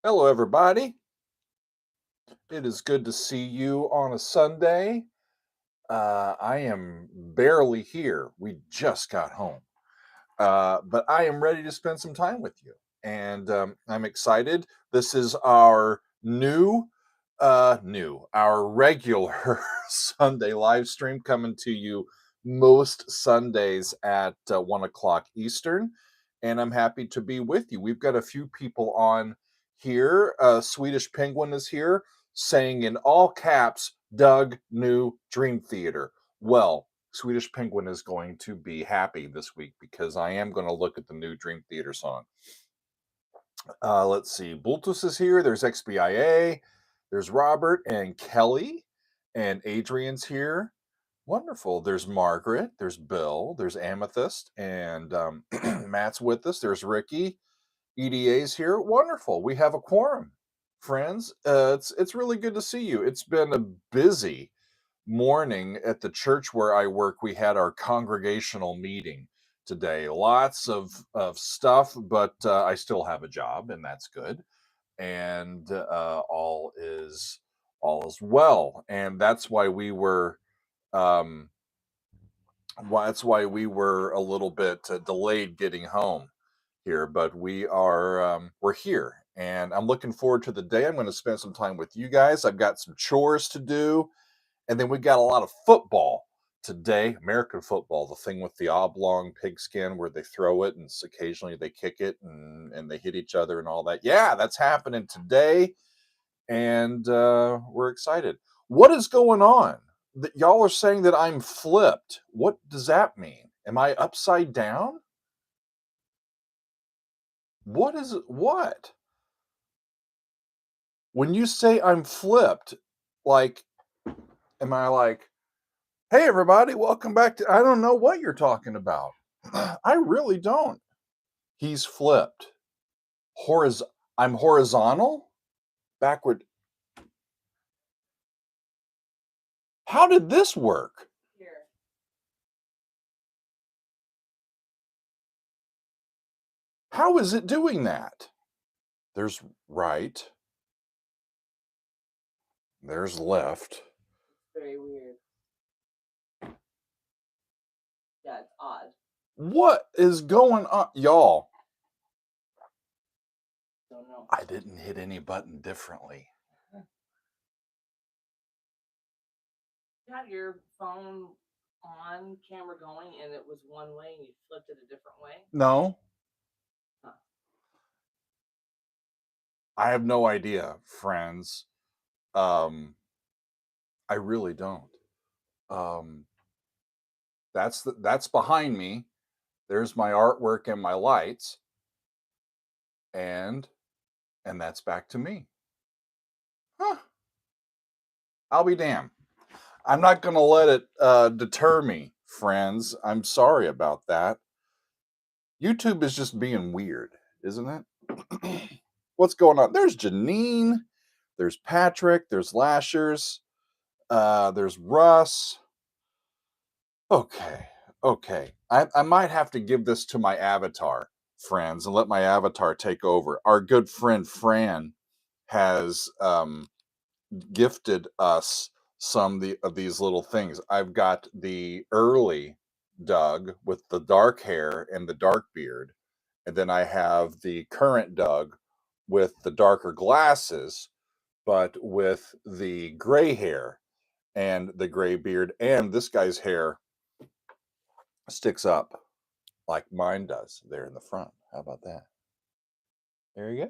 Hello, everybody. It is good to see you on a Sunday. I am barely here. We just got home, but I am ready to spend some time with you, and I'm excited. This is our our regular Sunday live stream coming to you most Sundays at 1 o'clock Eastern, and I'm happy to be with you. We've got a few people on here. Swedish Penguin is here, saying in all caps, "Doug, new Dream Theater." Well, Swedish Penguin is going to be happy this week because I am going to look at the new Dream Theater song. Let's see. Bultus is here. There's XBIA. There's Robert and Kelly. And Adrian's here. Wonderful. There's Margaret. There's Bill. There's Amethyst. And Matt's with us. There's Ricky. EDA's here. Wonderful. We have a quorum, friends. It's really good to see you. It's been a busy morning at the church where I work. We had our congregational meeting today. Lots of stuff, but I still have a job, and that's good. And all is well. And um, that's why we were a little bit delayed getting home here. But we're here, and I'm looking forward to the day. I'm going to spend some time with you guys. I've got some chores to do, and then we got a lot of football today, American football, the thing with the oblong pigskin where they throw it and occasionally they kick it and they hit each other and all that. Yeah, that's happening today. And we're excited. What is going on? That y'all are saying that I'm flipped. What does that mean? Am I upside down? What is it? What? When you say I'm flipped, like, am I like, hey, everybody, welcome back to. I don't know what you're talking about. I really don't. He's flipped. I'm horizontal? Backward. How did this work? Here. How is it doing that? There's right. There's left. Very weird. Yeah, it's odd. What is going on? Y'all, Don't know. I didn't hit any button differently. You had your phone on, camera going, and it was one way, and you flipped it a different way. No. Huh. I have no idea, friends. I really don't. That's behind me. There's my artwork and my lights, and that's back to me. Huh. I'll be damned. I'm not going to let it deter me, friends. I'm sorry about that. YouTube is just being weird, isn't it? What's going on? There's Janine. There's Patrick. There's Lashers. There's Russ. Okay. Okay. I might have to give this to my avatar, friends, and let my avatar take over. Our good friend Fran has gifted us of these little things. I've got the early Doug with the dark hair and the dark beard, and then I have the current Doug with the darker glasses, but with the gray hair and the gray beard, and this guy's hair sticks up like mine does there in the front. How about that? There you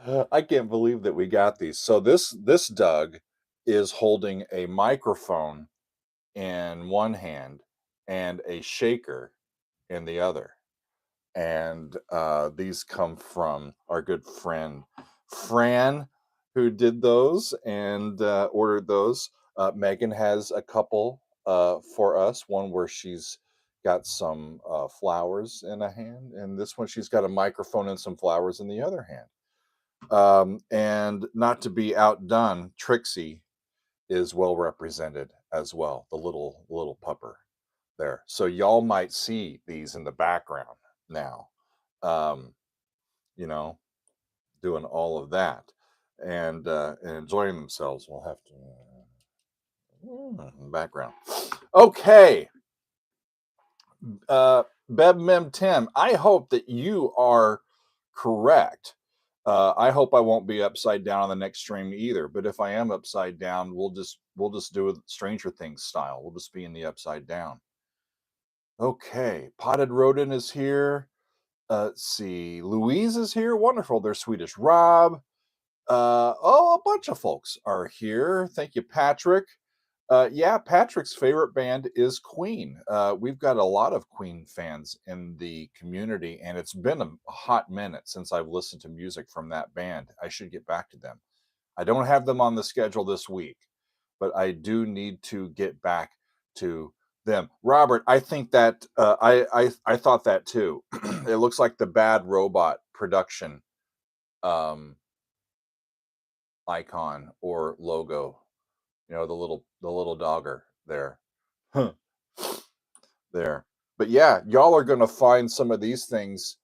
go. I can't believe that we got these. So this Doug is holding a microphone in one hand and a shaker in the other. And these come from our good friend Fran, who did those and ordered those. Megan has a couple for us. One where she's got some flowers in a hand, and this one she's got a microphone and some flowers in the other hand. And not to be outdone, Trixie is well represented as well, the little pupper there. So y'all might see these in the background now. Um, you know, doing all of that and enjoying themselves. We'll have to background. Okay, Beb Mem Tim, I hope that you are correct. I hope I won't be upside down on the next stream either. But if I am upside down, we'll just do it Stranger Things style. We'll just be in the upside down. Okay, Potted Rodent is here. Let's see, Louise is here. Wonderful. There's Swedish Rob. A bunch of folks are here. Thank you, Patrick. Yeah, Patrick's favorite band is Queen. We've got a lot of Queen fans in the community, and it's been a hot minute since I've listened to music from that band. I should get back to them. I don't have them on the schedule this week, but I do need to get back to them. Robert, I think that I thought that too. It looks like the Bad Robot production um, icon or logo. You know, the little dogger there. Huh, there. But yeah, y'all are going to find some of these things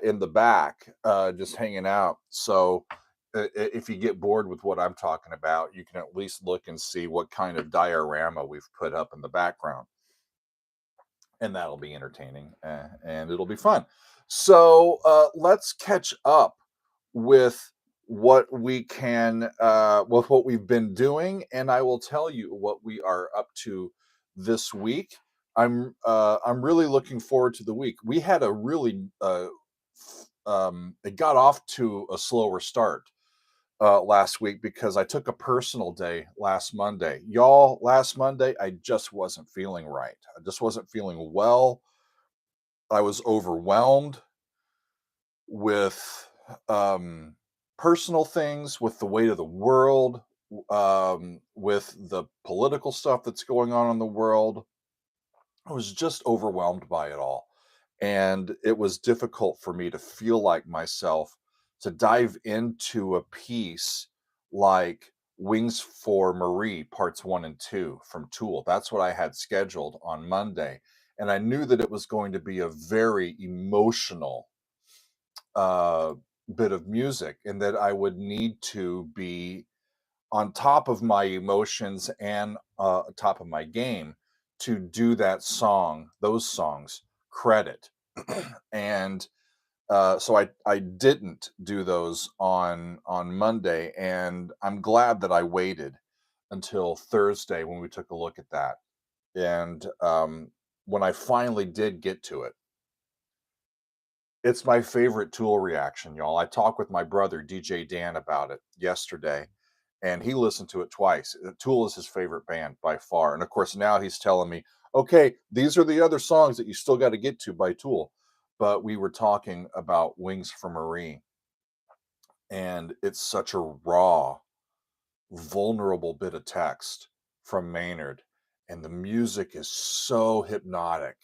in the back, just hanging out. So if you get bored with what I'm talking about, you can at least look and see what kind of diorama we've put up in the background, and that'll be entertaining and it'll be fun. So let's catch up with what we can with what we've been doing, and I will tell you what we are up to this week. I'm really looking forward to the week. We had a really it got off to a slower start last week because I took a personal day last Monday. Y'all, last Monday, I just wasn't feeling right. I just wasn't feeling well. I was overwhelmed with personal things, with the weight of the world, with the political stuff that's going on in the world. I was just overwhelmed by it all. And it was difficult for me to feel like myself, to dive into a piece like Wings for Marie, parts 1 and 2 from Tool. That's what I had scheduled on Monday. And I knew that it was going to be a very emotional uh, bit of music, and that I would need to be on top of my emotions and top of my game to do that song, those songs, credit. And so I didn't do those on Monday, and I'm glad that I waited until Thursday when we took a look at that. And when I finally did get to it, it's my favorite Tool reaction, y'all. I talked with my brother DJ Dan about it yesterday, and he listened to it twice. Tool is his favorite band by far, and of course now he's telling me, "Okay, these are the other songs that you still got to get to by Tool." But we were talking about Wings for Marie, and it's such a raw, vulnerable bit of text from Maynard, and the music is so hypnotic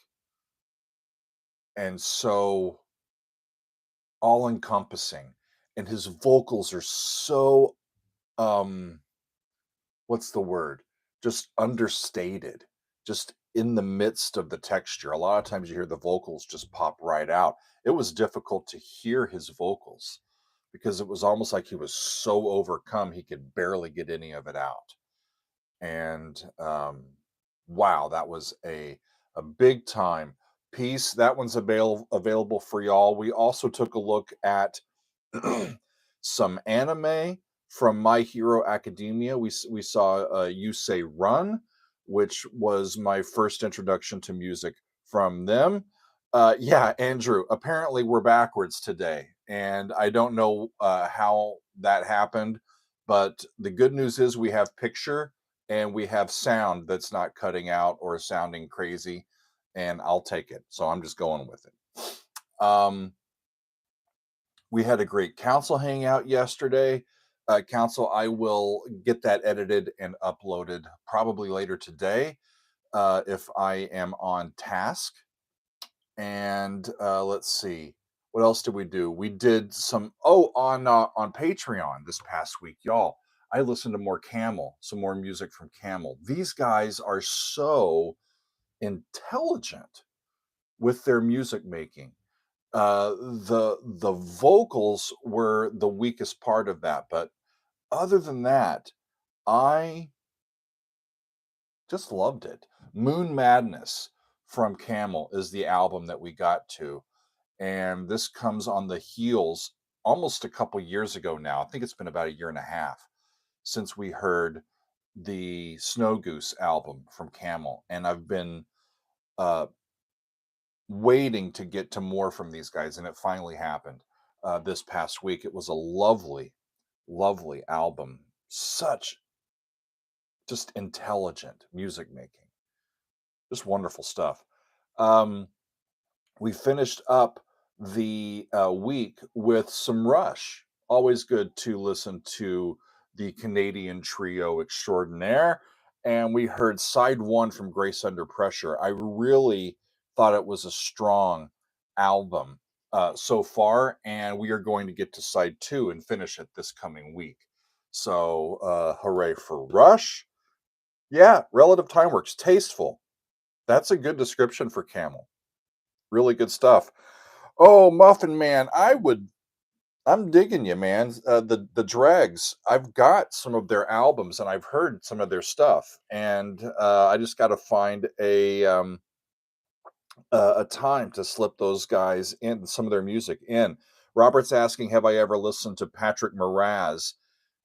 and so all encompassing, and his vocals are so um what's the word, just understated, just in the midst of the texture. A lot of times you hear the vocals just pop right out. It was difficult to hear his vocals because it was almost like he was so overcome he could barely get any of it out. And wow, that was a big time piece. That one's available for y'all. We also took a look at some anime from My Hero Academia. We saw You Say Run, which was my first introduction to music from them. Yeah, Andrew, apparently we're backwards today, and I don't know how that happened, but the good news is we have picture and we have sound that's not cutting out or sounding crazy, and I'll take it. So I'm just going with it. We had a great council hangout yesterday. Council, I will get that edited and uploaded probably later today if I am on task. And let's see, what else did we do? We did some on Patreon this past week, y'all. I listened to more Camel, some more music from Camel. These guys are so intelligent with their music making. The vocals were the weakest part of that, but other than that, I just loved it. Moon Madness from Camel is the album that we got to, and this comes on the heels almost a couple years ago now. I think it's been about a year and a half since we heard the Snow Goose album from Camel, and I've been uh, waiting to get to more from these guys, and it finally happened this past week. It was a lovely, lovely album. Such just intelligent music making, just wonderful stuff. Um, we finished up the week with some Rush. Always good to listen to the Canadian trio extraordinaire. And we heard side one from Grace Under Pressure. I really thought it was a strong album so far. And we are going to get to side two and finish it this coming week. So, hooray for Rush. Yeah, Relative Time Works. Tasteful. That's a good description for Camel. Really good stuff. Oh, Muffin Man, I'm digging you, man. The Dregs. I've got some of their albums and I've heard some of their stuff, and I just got to find a time to slip those guys in some of their music in. Robert's asking, have I ever listened to Patrick Moraz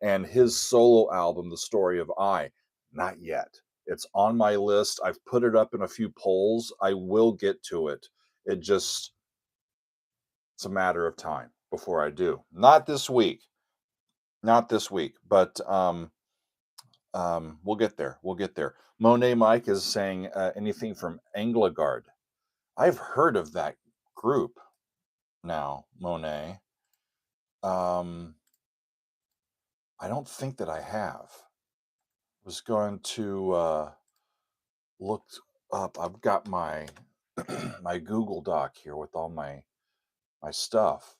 and his solo album, The Story of I? Not yet. It's on my list. I've put it up in a few polls. I will get to it. It's a matter of time before I do. Not this week. Not this week, but we'll get there. We'll get there. Monet Mike is saying anything from Englagard. I've heard of that group now, Monet. I don't think that I have. Was going to look up. I've got my my Google Doc here with all my stuff.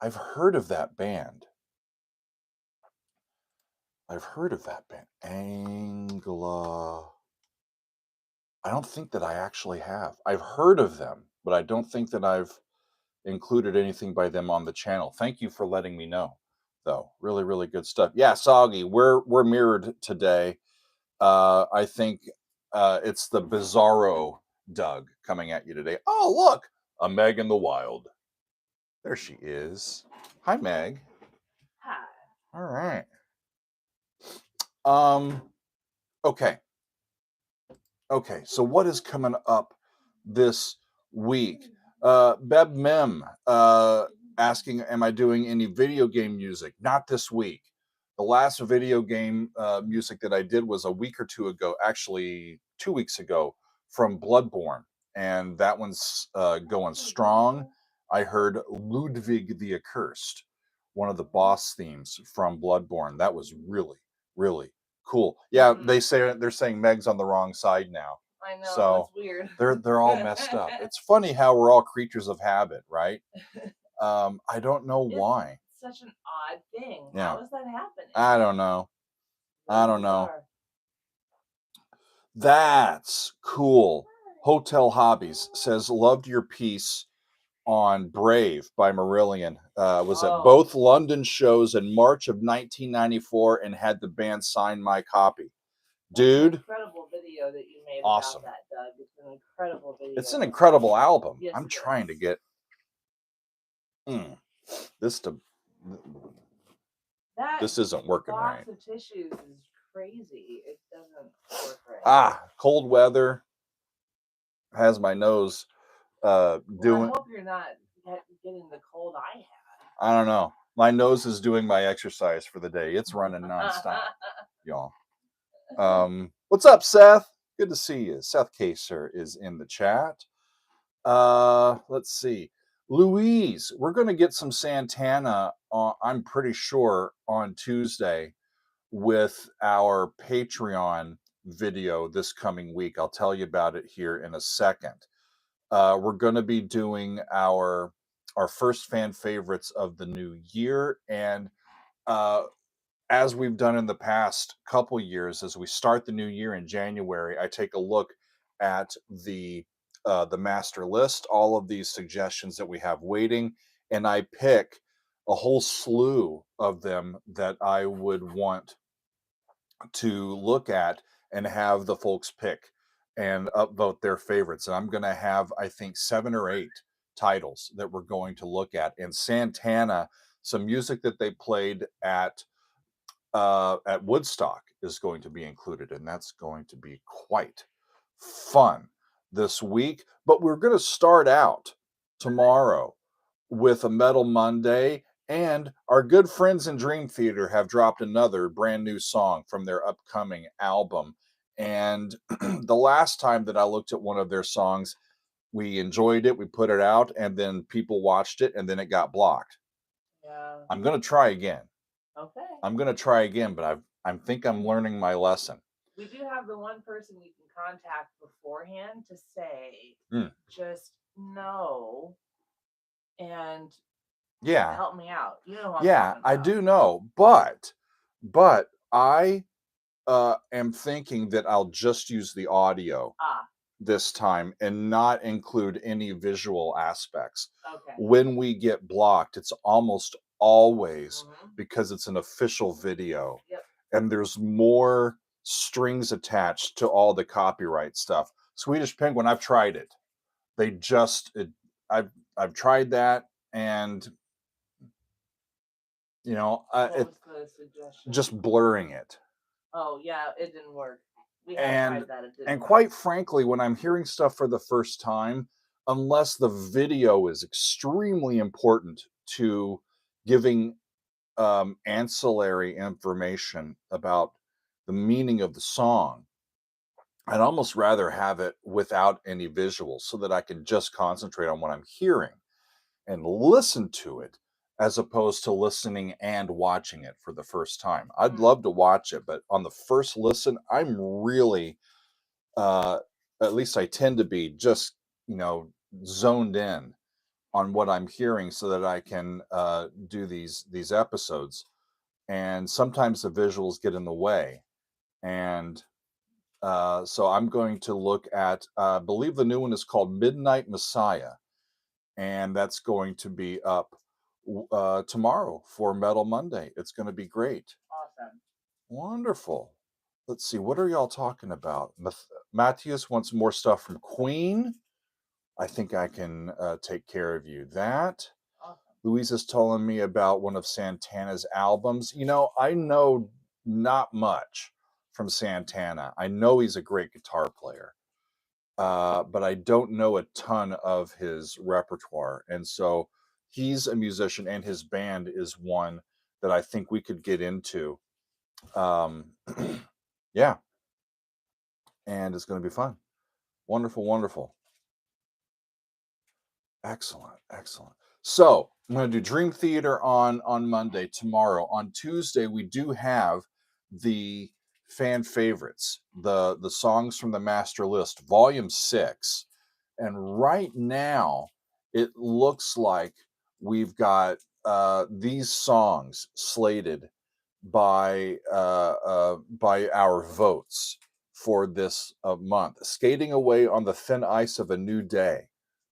I've heard of that band. I've heard of that band. Angla. I don't think that I actually have. I've heard of them, but I don't think that I've included anything by them on the channel. Thank you for letting me know, though. Really, really good stuff. Yeah, Soggy, we're mirrored today. I think it's the Bizarro Doug coming at you today. Oh, look, a Meg in the Wild. There she is. Hi, Meg. Hi. All right. Okay. Okay, so what is coming up this week? Beb Mem asking, am I doing any video game music? Not this week. The last video game music that I did was a week or two ago, actually 2 weeks ago, from Bloodborne. And that one's going strong. I heard Ludwig the Accursed, one of the boss themes from Bloodborne. That was really, really cool. Yeah, they're saying Meg's on the wrong side now. I know, So it's weird. they're all messed up. It's funny how we're all creatures of habit, right? I don't know why. It's such an odd thing. Yeah. How is that happening? I don't know. Really I don't know. bizarre. That's cool. Hotel Hobbies says, loved your piece on Brave by Marillion. Was at both London shows in March of 1994 and had the band sign my copy. Dude, incredible video that you made awesome. about that, Doug. It's an incredible video. It's an incredible album. Yes, I'm trying to get this to. This isn't working right. Box of tissues is crazy. It doesn't work right. Cold weather has my nose doing. I hope you're not getting the cold I had. I don't know. My nose is doing my exercise for the day. It's running nonstop, y'all. What's up, Seth? Good to see you. Seth Kaser is in the chat. Let's see. Louise, we're going to get some Santana, I'm pretty sure, on Tuesday with our Patreon video this coming week. I'll tell you about it here in a second. We're going to be doing our first fan favorites of the new year. And as we've done in the past couple years, as we start the new year in January, I take a look at the the master list, all of these suggestions that we have waiting, and I pick a whole slew of them that I would want to look at and have the folks pick and upvote their favorites. And I'm going to have, I think, 7 or 8 titles that we're going to look at. And Santana, some music that they played at Woodstock is going to be included, and that's going to be quite fun this week. But we're going to start out tomorrow with a Metal Monday, and our good friends in Dream Theater have dropped another brand new song from their upcoming album. And the last time that I looked at one of their songs, we enjoyed it, we put it out, and then people watched it, and then it got blocked. Yeah. I'm going to try again. Okay. I'm going to try again, but I think I'm learning my lesson. We do have the one person you can contact beforehand to say, just no, and yeah, help me out. You know what I'm yeah, talking I about. do know, but I am thinking that I'll just use the audio this time and not include any visual aspects. Okay. When we get blocked, it's almost always because it's an official video. Yep. And there's more strings attached to all the copyright stuff. Swedish Penguin, I've tried it. I've tried that, and what was the suggestion? Just blurring it. Oh yeah, it didn't work. We had tried that. It didn't and work. quite frankly, when I'm hearing stuff for the first time, unless the video is extremely important to giving ancillary information about the meaning of the song, I'd almost rather have it without any visuals so that I can just concentrate on what I'm hearing and listen to it, as opposed to listening and watching it for the first time. I'd love to watch it, but on the first listen, I'm really, at least I tend to be just, zoned in on what I'm hearing so that I can do these episodes. And sometimes the visuals get in the way. And so I'm going to look at, I believe the new one is called Midnight Messiah. And that's going to be up tomorrow for Metal Monday. It's going to be great. Awesome. Wonderful. Let's see. What are y'all talking about? Matthias wants more stuff from Queen. I think I can take care of you that. Awesome. Louise is telling me about one of Santana's albums. I know not much from Santana. I know he's a great guitar player. But I don't know a ton of his repertoire. And so he's a musician, and his band is one that I think we could get into. Yeah. And it's going to be fun. Wonderful, wonderful. Excellent, excellent. So I'm going to do Dream Theater on Monday. Tomorrow, on Tuesday, we do have the fan favorites, the songs from the master list, volume 6. And right now, it looks like we've got these songs slated by our votes for this month. Skating Away on the Thin Ice of a New Day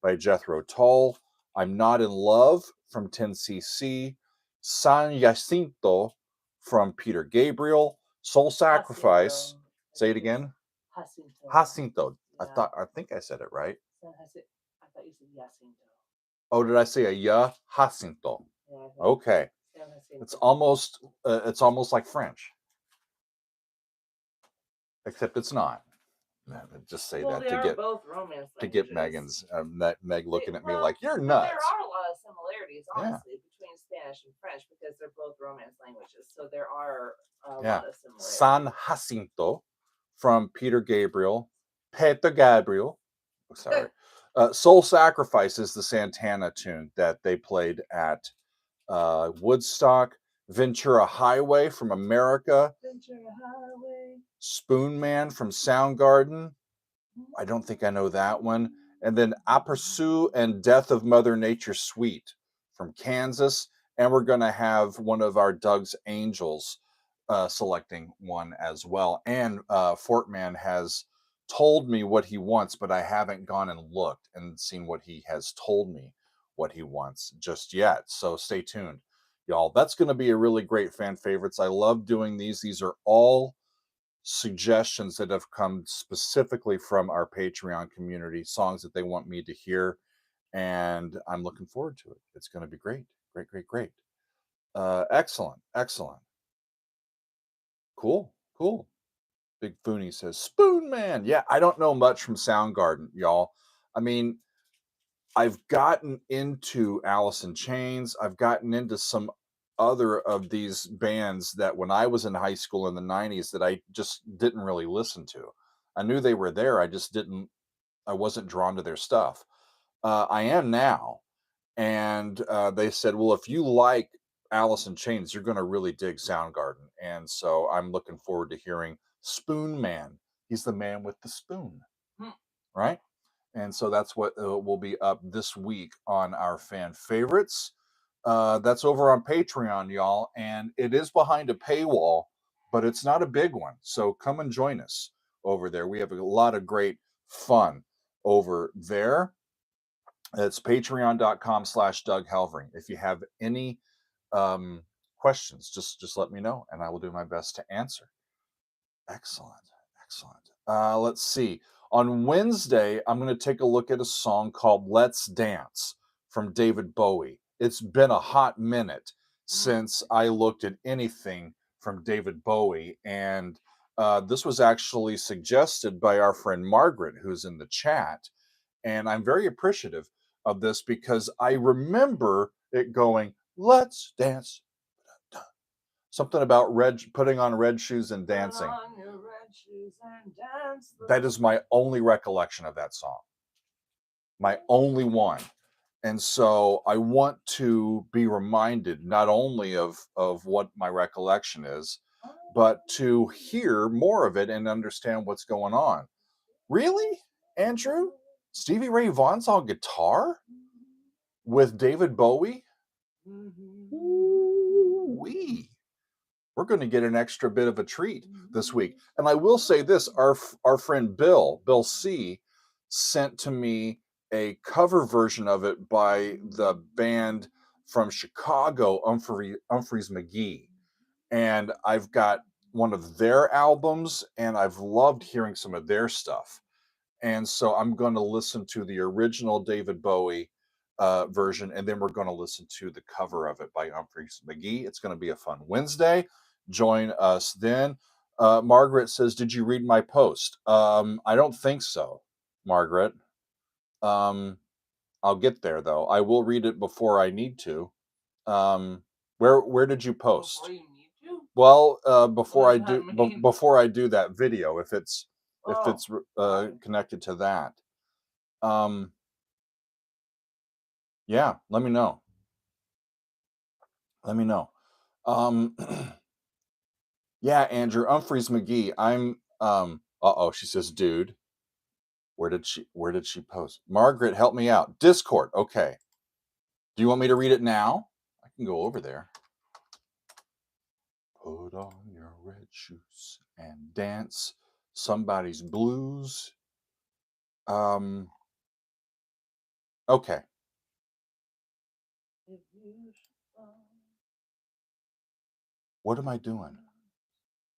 by Jethro Tull. I'm Not in Love from 10cc. San Jacinto from Peter Gabriel. Soul Sacrifice. Say it again. Jacinto. Yeah. I think I said it right. I thought you said Jacinto. Oh, did I say a ya? Jacinto. Yeah, okay. It's almost like French. Except it's not. Just say that they are both romance to get languages. Megan's Meg looking at me like you're nuts. There are a lot of similarities, honestly, between Spanish and French because they're both romance languages. So there are a lot of similarities. San Jacinto from Peter Gabriel. Peter Gabriel. Oh, sorry. Soul Sacrifice is the Santana tune that they played at Woodstock. Ventura Highway from America. Ventura Highway. Spoon Man from Soundgarden. I don't think I know that one. And then Aperçu and Death of Mother Nature Suite from Kansas. And we're going to have one of our Doug's Angels selecting one as well. And Fortman has told me what he wants, but I haven't gone and looked and seen what he has told me what he wants just yet. So stay tuned, y'all. That's going to be a really great fan favorites. I love doing these. These are all suggestions that have come specifically from our Patreon community, songs that they want me to hear, and I'm looking forward to it. It's going to be great. Great. Excellent. Cool. Big Fooney says, Spoon Man. Yeah, I don't know much from Soundgarden, y'all. I mean, I've gotten into Alice in Chains. I've gotten into some other of these bands that when I was in high school in the 90s that I just didn't really listen to. I knew they were there. I wasn't drawn to their stuff. I am now. And they said, well, if you like Alice in Chains, you're going to really dig Soundgarden. And so I'm looking forward to hearing Spoon Man. He's the man with the spoon, right? And so that's what will be up this week on our fan favorites. That's over on Patreon, y'all. And it is behind a paywall, but it's not a big one. So come and join us over there. We have a lot of great fun over there. It's patreon.com/Doug Helvering. If you have any questions, just let me know and I will do my best to answer. Excellent. Let's see. On Wednesday, I'm going to take a look at a song called Let's Dance from David Bowie. It's been a hot minute since I looked at anything from David Bowie. And this was actually suggested by our friend Margaret, who's in the chat. And I'm very appreciative of this because I remember it going, let's dance. Something about putting on red shoes and dancing. Put on your red shoes and dance. That is my only recollection of that song. My only one. And so I want to be reminded not only of what my recollection is, but to hear more of it and understand what's going on. Really, Andrew? Stevie Ray Vaughan's on guitar with David Bowie? Ooh-wee. We're going to get an extra bit of a treat this week. And I will say this, our friend Bill C, sent to me a cover version of it by the band from Chicago, Humphreys McGee. And I've got one of their albums, and I've loved hearing some of their stuff. And so I'm going to listen to the original David Bowie version, and then we're going to listen to the cover of it by Humphreys McGee. It's going to be a fun Wednesday. Join us then. Margaret says, did you read my post? I don't think so, Margaret. I'll get there, though. I will read it before I need to. Where did you post? Before you need to? Well, before What I does do that mean? before I do that video, if it's fine. connected to that. Yeah, let me know. Yeah, Andrew, Humphreys McGee. She says, dude. Where did she post? Margaret, help me out. Discord. Okay. Do you want me to read it now? I can go over there. Put on your red shoes and dance somebody's blues. Okay. What am I doing?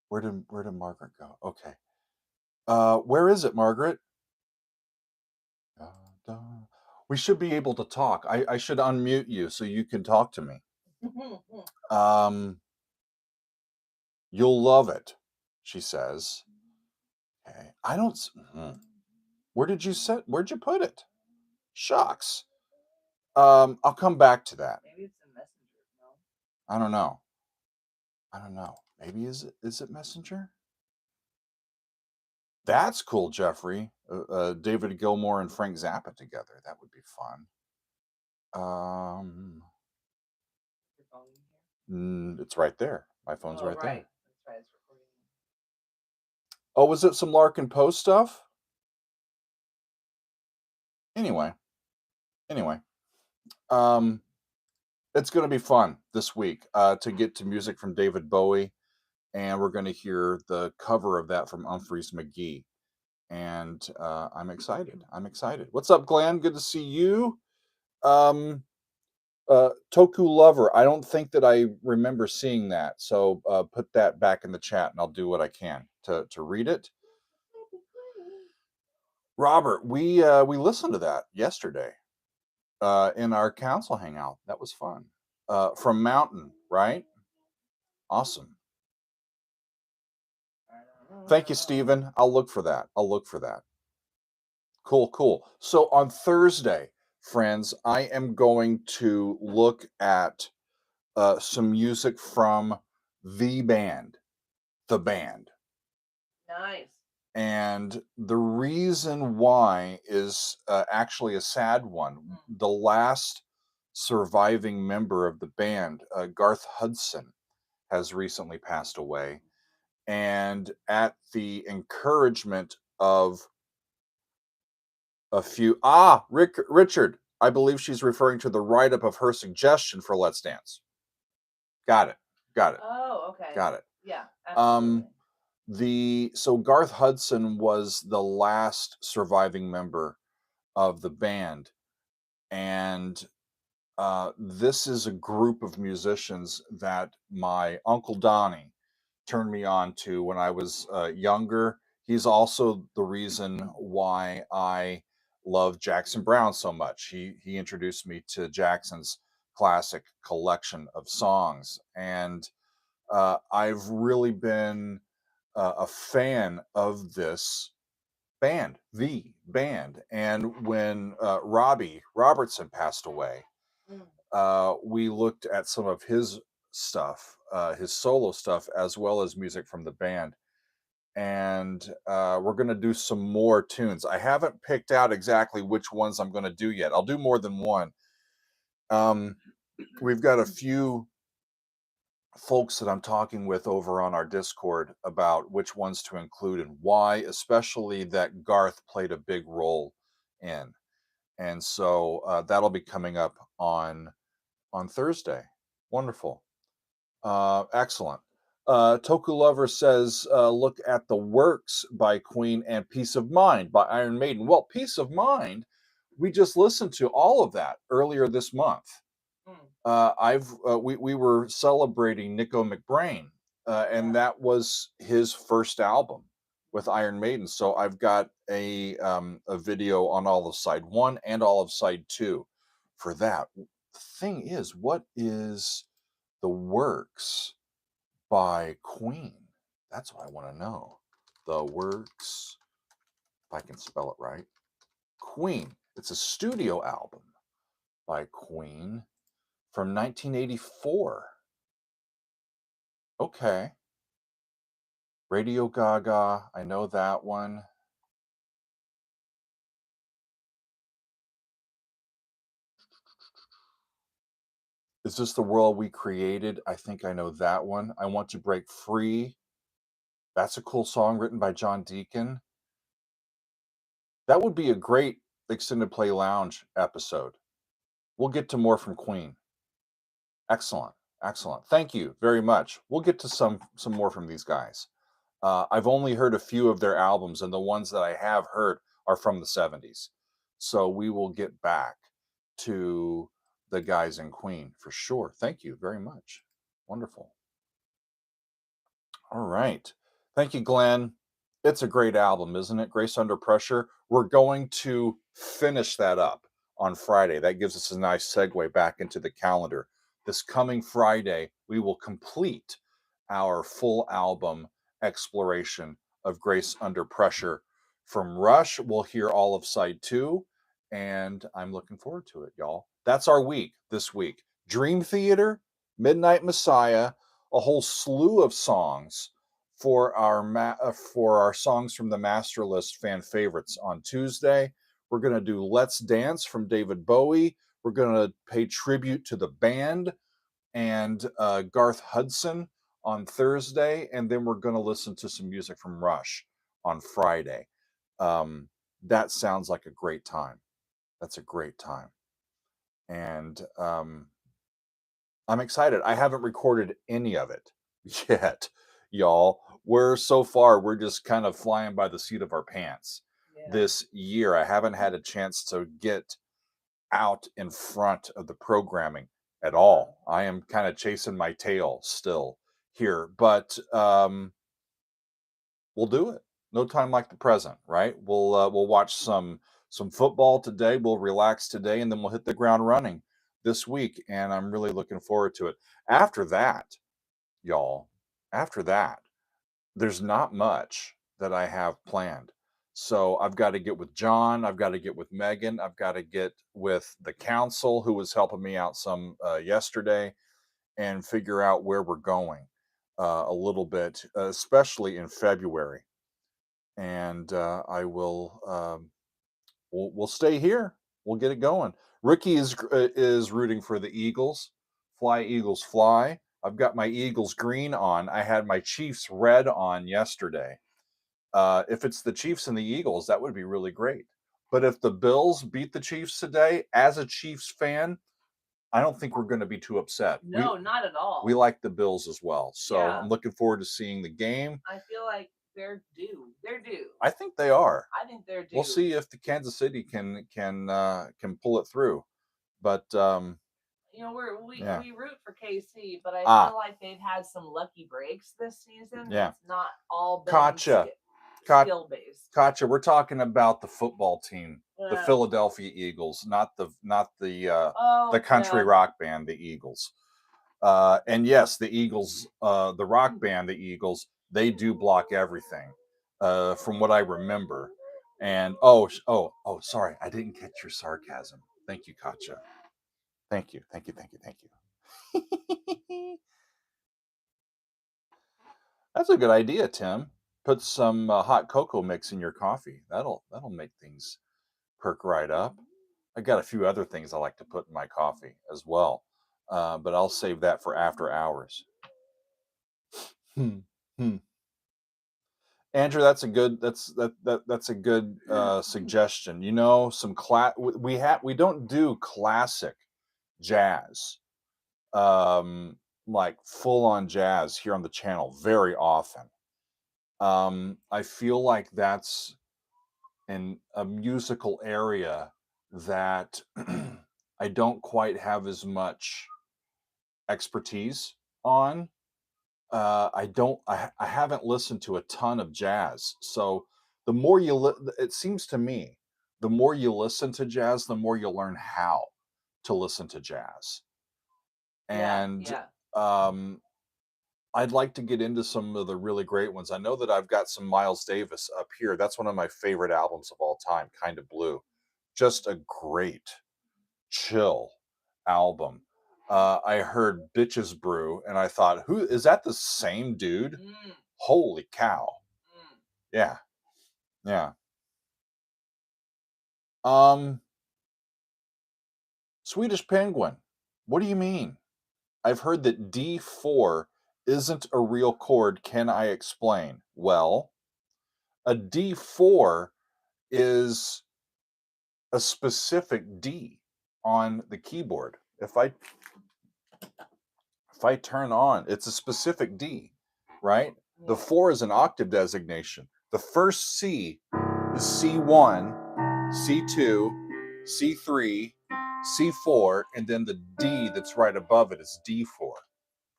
Where did Margaret go? Okay. Where is it, Margaret? We should be able to talk. I should unmute you so you can talk to me. You'll love it, she says. Okay. I don't. Where'd you put it? Shucks. I'll come back to that. Maybe it's a messenger. No. I don't know. Maybe is it Messenger? That's cool, Jeffrey. David Gilmour and Frank Zappa together. That would be fun. It's right there. My phone's right there. That's right. It's recording. Oh, was it some Larkin Poe stuff? Anyway, it's going to be fun this week to get to music from David Bowie, and we're going to hear the cover of that from Humphreys McGee. and I'm excited. I'm excited. What's up, Glenn? Good to see you. Toku Lover. I don't think that I remember seeing that, so put that back in the chat, and I'll do what I can to read it. Robert, we listened to that yesterday in our council hangout. That was fun. From Mountain, right? Awesome. Thank you, Stephen. I'll look for that. I'll look for that. Cool, cool. So on Thursday, friends, I am going to look at some music from the band. Nice. And the reason why is actually a sad one. The last surviving member of the band, Garth Hudson, has recently passed away. And at the encouragement of a few, Richard, I believe she's referring to the write-up of her suggestion for Let's Dance. Got it. Oh, okay. Got it. Yeah, absolutely. So Garth Hudson was the last surviving member of the band, and this is a group of musicians that my Uncle Donnie turned me on to when I was younger. He's also the reason why I love Jackson Browne so much. He introduced me to Jackson's classic collection of songs, and I've really been a fan of this band, the band. And when Robbie Robertson passed away, we looked at some of his stuff, his solo stuff, as well as music from the band. And we're going to do some more tunes. I haven't picked out exactly which ones I'm going to do yet. I'll do more than one. We've got a few folks that I'm talking with over on our Discord about which ones to include and why, especially that Garth played a big role in. And so that'll be coming up on Thursday. Wonderful. Excellent. Toku Lover says, look at The Works by Queen and Peace of Mind by Iron Maiden. Well, Peace of Mind, we just listened to all of that earlier this month. We were celebrating Nico McBrain, and that was his first album with Iron Maiden. So I've got a video on all of side 1 and all of side 2 for that. The thing is, what is The Works by Queen? That's what I want to know. The Works, if I can spell it right. Queen. It's a studio album by Queen from 1984. Okay. Radio Gaga, I know that one. Is this the world we created? I think I know that one. I Want to Break Free. That's a cool song written by John Deacon. That would be a great extended play lounge episode. We'll get to more from Queen. Excellent. Excellent. Thank you very much. We'll get to some more from these guys. I've only heard a few of their albums, and the ones that I have heard are from the 70s. So we will get back to the guys in Queen for sure. Thank you very much. Wonderful. All right. Thank you, Glenn. It's a great album, isn't it? Grace Under Pressure. We're going to finish that up on Friday. That gives us a nice segue back into the calendar. This coming Friday, we will complete our full album exploration of Grace Under Pressure. From Rush, we'll hear all of side 2, and I'm looking forward to it, y'all. That's our week this week. Dream Theater, Midnight Messiah, a whole slew of songs for our songs from the Master List fan favorites on Tuesday. We're going to do Let's Dance from David Bowie. We're going to pay tribute to the band and Garth Hudson on Thursday, and then we're going to listen to some music from Rush on Friday. That sounds like a great time. That's a great time. And I'm excited. I haven't recorded any of it yet, y'all. so far we're just kind of flying by the seat of our pants. Yeah. This year I haven't had a chance to get out in front of the programming at all. I am kind of chasing my tail still here, but we'll do it. No time like the present, right? We'll watch some football today. We'll relax today, and then we'll hit the ground running this week. And I'm really looking forward to it. After that, y'all, after that, there's not much that I have planned. So I've got to get with John. I've got to get with Megan. I've got to get with the council who was helping me out some yesterday and figure out where we're going a little bit, especially in February. And I will we'll stay here. We'll get it going. Ricky is rooting for the Eagles. Fly Eagles fly. I've got my Eagles green on. I had my Chiefs red on yesterday. If it's the Chiefs and the Eagles, that would be really great. But if the Bills beat the Chiefs today, as a Chiefs fan, I don't think we're going to be too upset. No, not at all. We like the Bills as well. So Yeah. I'm looking forward to seeing the game. I feel like they're due. They're due. I think they are. I think they're due. We'll see if the Kansas City can pull it through. But you know, we root for KC, but I feel like they've had some lucky breaks this season. Yeah. It's not all been skill based. Katja, we're talking about the football team, the Philadelphia Eagles, not the country rock band, the Eagles. And yes, the Eagles, the rock band, the Eagles, they do block everything, from what I remember. And sorry, I didn't catch your sarcasm. Thank you, Katja. Thank you. That's a good idea, Tim. Put some hot cocoa mix in your coffee. That'll make things perk right up. I got a few other things I like to put in my coffee as well, but I'll save that for after hours. Andrew, that's a good suggestion. You know, we don't do classic jazz, like full on jazz here on the channel very often. I feel like that's in a musical area that I don't quite have as much expertise on. I haven't listened to a ton of jazz. So the more it seems to me, the more you listen to jazz, the more you'll learn how to listen to jazz. And I'd like to get into some of the really great ones. I know that I've got some Miles Davis up here. That's one of my favorite albums of all time, Kind of Blue. Just a great, chill album. I heard Bitches Brew, and I thought, who is that? The same dude? Holy cow! Yeah. Swedish Penguin. What do you mean? I've heard that D4 isn't a real chord. Can I explain? Well, a D4 is a specific D on the keyboard. If I turn on, it's a specific D, right? The 4 is an octave designation. The first C is C1, C2, C3, C4, and then the D that's right above it is D4.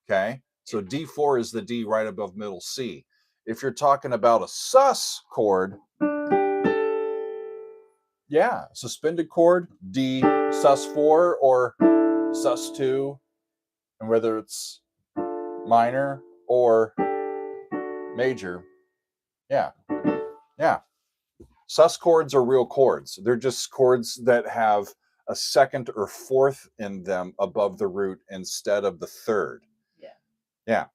Okay? So D4 is the D right above middle C. If you're talking about a sus chord, yeah, suspended chord, D sus4 or sus2, and whether it's minor or major, yeah. Sus chords are real chords. They're just chords that have a second or fourth in them above the root instead of the third. Yeah.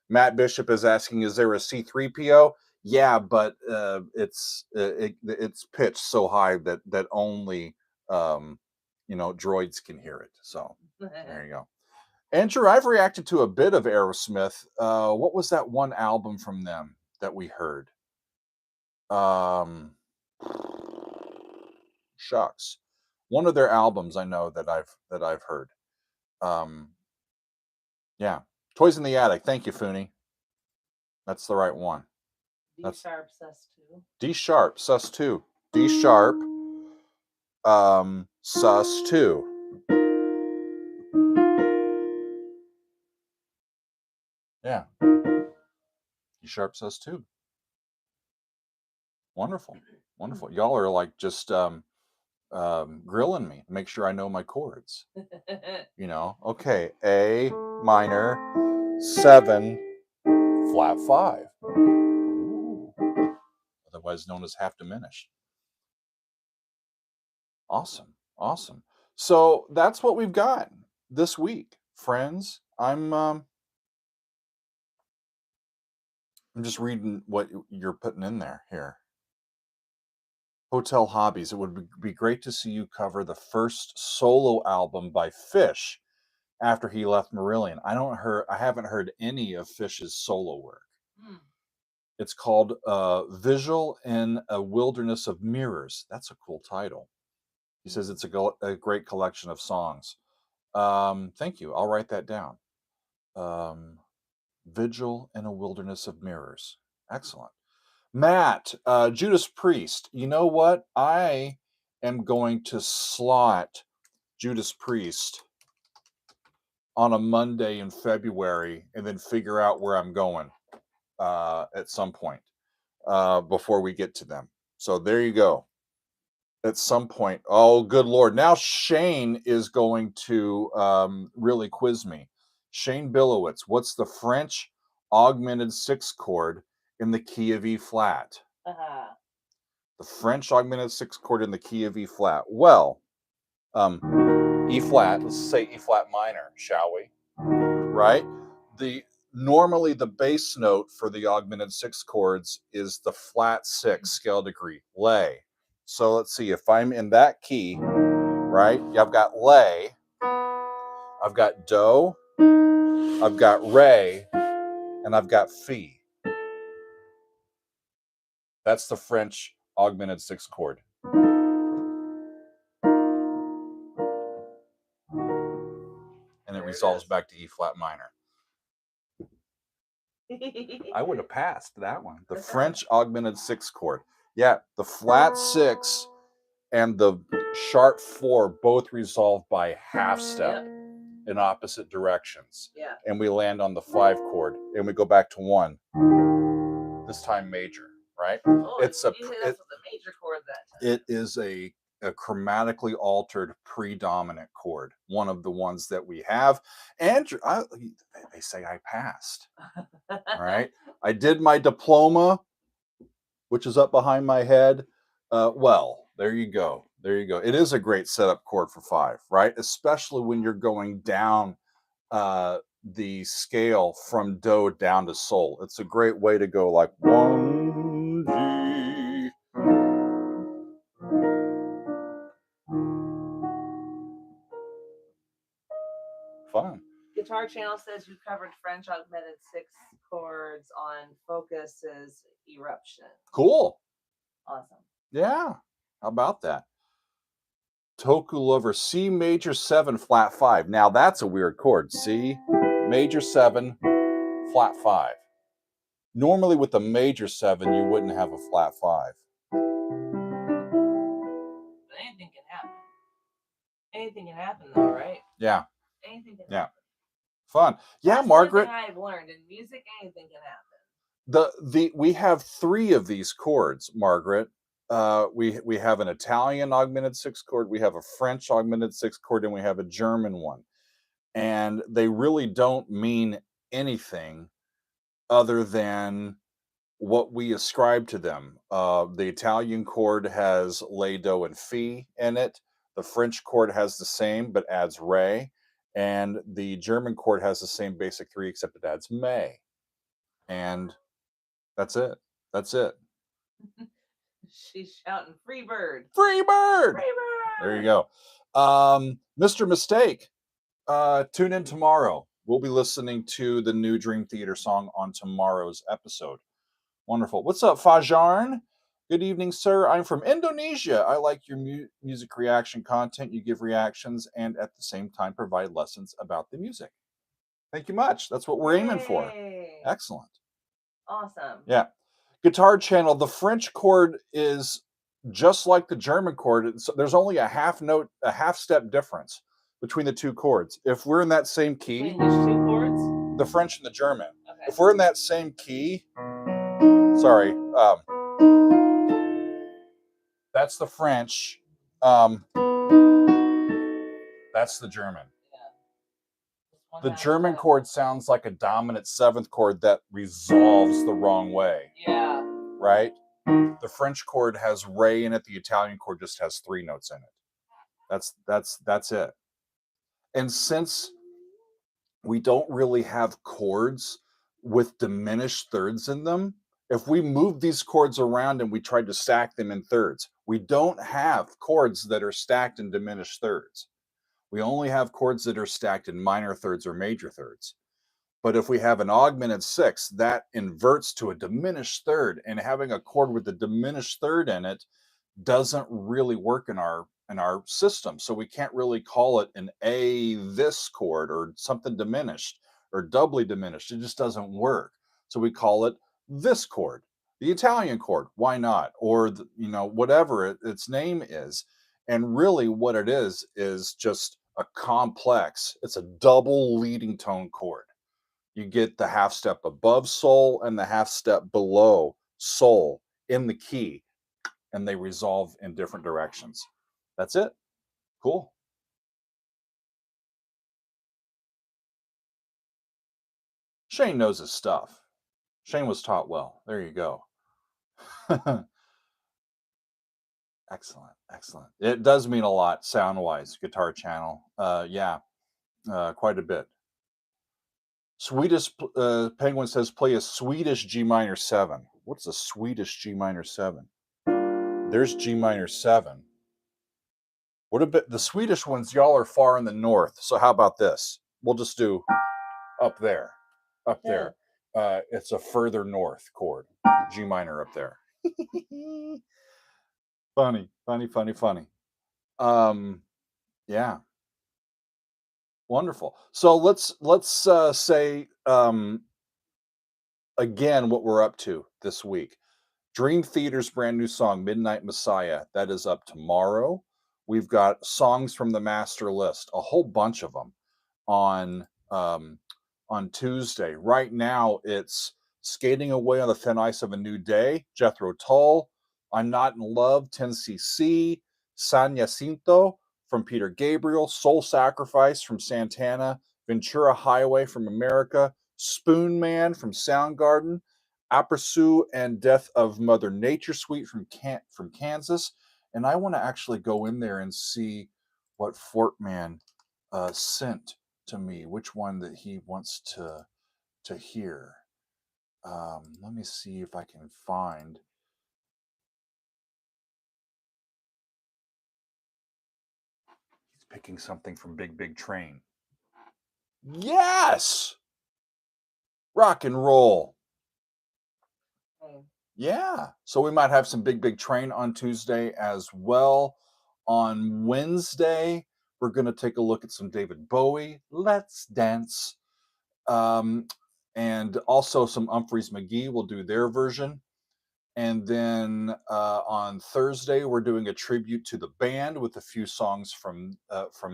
Matt Bishop is asking, is there a C3PO? Yeah, but it's pitched so high that only droids can hear it. So there you go. Andrew, I've reacted to a bit of Aerosmith. What was that one album from them that we heard? Shucks. One of their albums I know that I've heard. Yeah. Toys in the Attic. Thank you, Fooney. That's the right one. D sharp sus2. D sharp sus2. D sharp sus2. Yeah. D sharp sus2. Wonderful. Wonderful. Y'all are like just grilling me to make sure I know my chords. You know, okay, A minor 7 flat 5. Ooh. Otherwise known as half diminished. Awesome. Awesome. So that's what we've got this week, friends. I'm just reading what you're putting in there here. Hotel hobbies. It would be great to see you cover the first solo album by Fish after he left Marillion. I haven't heard any of Fish's solo work. It's called Visual in a Wilderness of Mirrors. That's a cool title. He says it's a great collection of songs. Thank you. I'll write that down. Vigil in a Wilderness of Mirrors. Excellent. Matt, Judas Priest. You know what? I am going to slot Judas Priest on a Monday in February and then figure out where I'm going at some point before we get to them. So there you go. At some point. Oh, good Lord. Now Shane is going to really quiz me. Shane Billowitz, what's the French augmented 6 chord in the key of E flat? The French augmented 6 chord in the key of E flat. Well, E flat, let's say E flat minor, shall we? Right? Normally the bass note for the augmented 6 chords is the flat 6 scale degree, lay. So let's see, if I'm in that key, right? I've got lay, I've got do, I've got re, and I've got fi. That's the French augmented 6 chord. And it resolves back to E flat minor. I would have passed that one. The French augmented 6 chord. Yeah, the flat 6 and the sharp 4 both resolve by half step in opposite directions. Yeah. And we land on the 5 chord and we go back to 1. This time major, right? Oh, it's a major chord that time. It is a chromatically altered predominant chord, one of the ones that we have. Andrew, they say I passed. All right. I did my diploma, which is up behind my head. Well, there you go. There you go. It is a great setup chord for 5, right? Especially when you're going down the scale from do down to sol. It's a great way to go like 1 G. Fun. Guitar Channel says you covered French augmented 6 chords on Focus's Eruption. Cool. Awesome. Yeah. How about that? Toku Lover, C major 7 flat 5. Now that's a weird chord. C major 7 flat 5. Normally with a major 7 you wouldn't have a flat 5. But anything can happen. Anything can happen though, right? Yeah. Anything can happen. Fun. Yeah, that's Margaret. One thing I've learned in music, anything can happen. We have 3 of these chords, Margaret. We have an Italian augmented 6 chord, we have a French augmented 6 chord, and we have a German one. And they really don't mean anything other than what we ascribe to them. The Italian chord has lay, do, and fi in it. The French chord has the same but adds re, and the German chord has the same basic 3 except it adds may. And that's it. That's it. She's shouting, "Free bird! Free bird! Free bird!" There you go. Mr. Mistake, tune in tomorrow. We'll be listening to the new Dream Theater song on tomorrow's episode. Wonderful. What's up, Fajarn? Good evening, sir. I'm from Indonesia. I like your music reaction content. You give reactions and at the same time provide lessons about the music. Thank you much. That's what we're aiming for. Excellent. Awesome. Yeah. Guitar channel, the French chord is just like the German chord. There's only a half step difference between the two chords. If we're in that same key, Between which two chords? The French and the German. Okay. If we're in that same key, sorry, that's the French. That's the German. Yeah. The German chord sounds like a dominant seventh chord that resolves the wrong way. Yeah. Right? The French chord has re in it. The Italian chord just has 3 notes in it. That's it. And since we don't really have chords with diminished thirds in them, if we move these chords around and we tried to stack them in thirds, we don't have chords that are stacked in diminished thirds. We only have chords that are stacked in minor thirds or major thirds. But if we have an augmented 6, that inverts to a diminished third, and having a chord with a diminished third in it doesn't really work in our system. So we can't really call it an A this chord or something diminished or doubly diminished. It just doesn't work. So we call it this chord, the Italian chord. Why not? Or whatever its name is. And really what it is just a complex. It's a double leading tone chord. You get the half step above sol and the half step below sol in the key, and they resolve in different directions. That's it. Cool. Shane knows his stuff. Shane was taught well. There you go. Excellent. Excellent. It does mean a lot sound-wise, guitar channel. Yeah, quite a bit. Swedish Penguin says play a Swedish G minor 7. What's a Swedish G minor 7? There's G minor 7. What about the Swedish ones? Y'all are far in the north. So how about this? We'll just do up there. Up there. It's a further north chord. G minor up there. Funny. Yeah. Wonderful. So let's say again what we're up to this week. Dream Theater's brand new song, Midnight Messiah, that is up tomorrow. We've got songs from the master list, a whole bunch of them on Tuesday. Right now, it's Skating Away on the Thin Ice of a New Day, Jethro Tull, I'm Not in Love, 10cc, San Jacinto from Peter Gabriel, Soul Sacrifice from Santana, Ventura Highway from America, Spoon Man from Soundgarden, Aperçu and Death of Mother Nature Suite from Kansas. And I want to actually go in there and see what Fortman sent to me, which one that he wants to hear. Let me see if I can find. He's picking something from Big Train. Yes! Rock and roll. Yeah. So we might have some Big Train on Tuesday as well. On Wednesday, we're going to take a look at some David Bowie. Let's Dance. And also some Humphreys McGee will do their version. And then on Thursday, we're doing a tribute to the band with a few songs from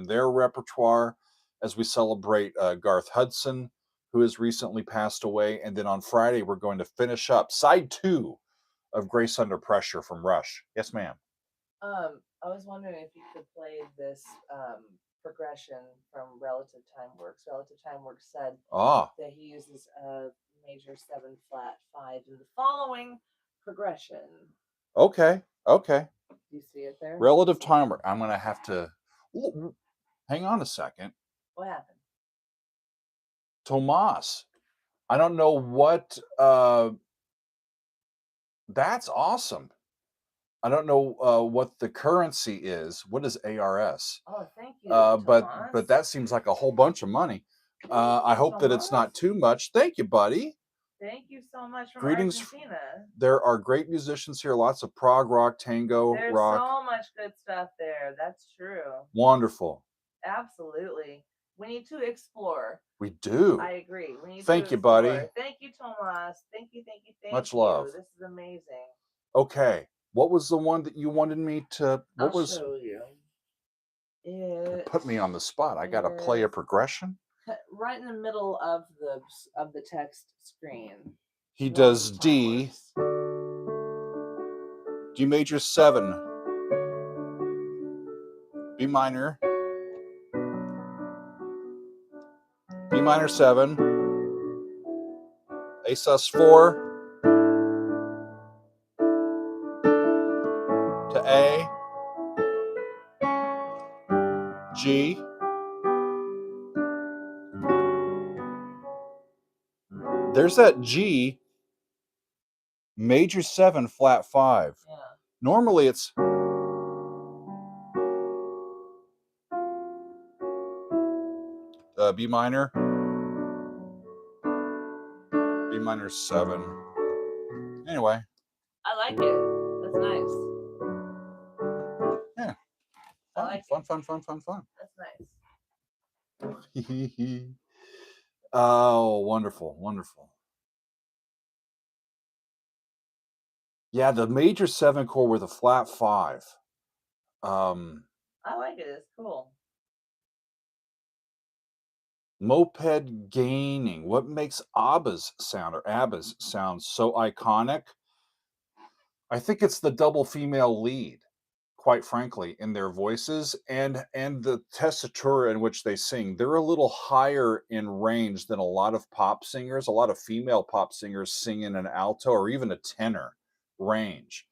their repertoire as we celebrate Garth Hudson, who has recently passed away. And then on Friday, we're going to finish up side 2 of Grace Under Pressure from Rush. Yes, ma'am. I was wondering if you could play this progression from Relative Time Works. Relative Time Works said that he uses a major 7 flat 5 in the following progression. Okay. Do you see it there? Relative Time Works. I'm going to have to hang on a second. What happened? Tomas. I don't know what that's awesome. I don't know what the currency is. What is ARS? Oh, thank you. But that seems like a whole bunch of money. I hope that it's not too much. Thank you, buddy. Thank you so much from Greetings. Argentina. There are great musicians here. Lots of prog rock, tango, There's rock. so much good stuff there. That's true. Wonderful. Absolutely. We need to explore. We do. I agree. We need Thank to you, buddy. Thank you, Tomas. Thomas. Thank you. Much love. This is amazing. Okay. What was the one that you wanted me to... I'll show you. Put me on the spot. I got to play a progression? Right in the middle of the text screen. He does D. D major 7. B minor. B minor 7. A sus4. To A. G. There's that G. Major 7, flat 5. Yeah. Normally it's... B minor. B minor 7. Anyway. I like it. That's nice. Yeah. I like Fun. That's nice. Oh, wonderful. Yeah, the major 7 chord with a flat 5. I like it. It's cool. Moped gaining. What makes ABBA's sound so iconic? I think it's the double female lead, quite frankly, in their voices and the tessitura in which they sing. They're a little higher in range than a lot of pop singers. A lot of female pop singers sing in an alto or even a tenor range.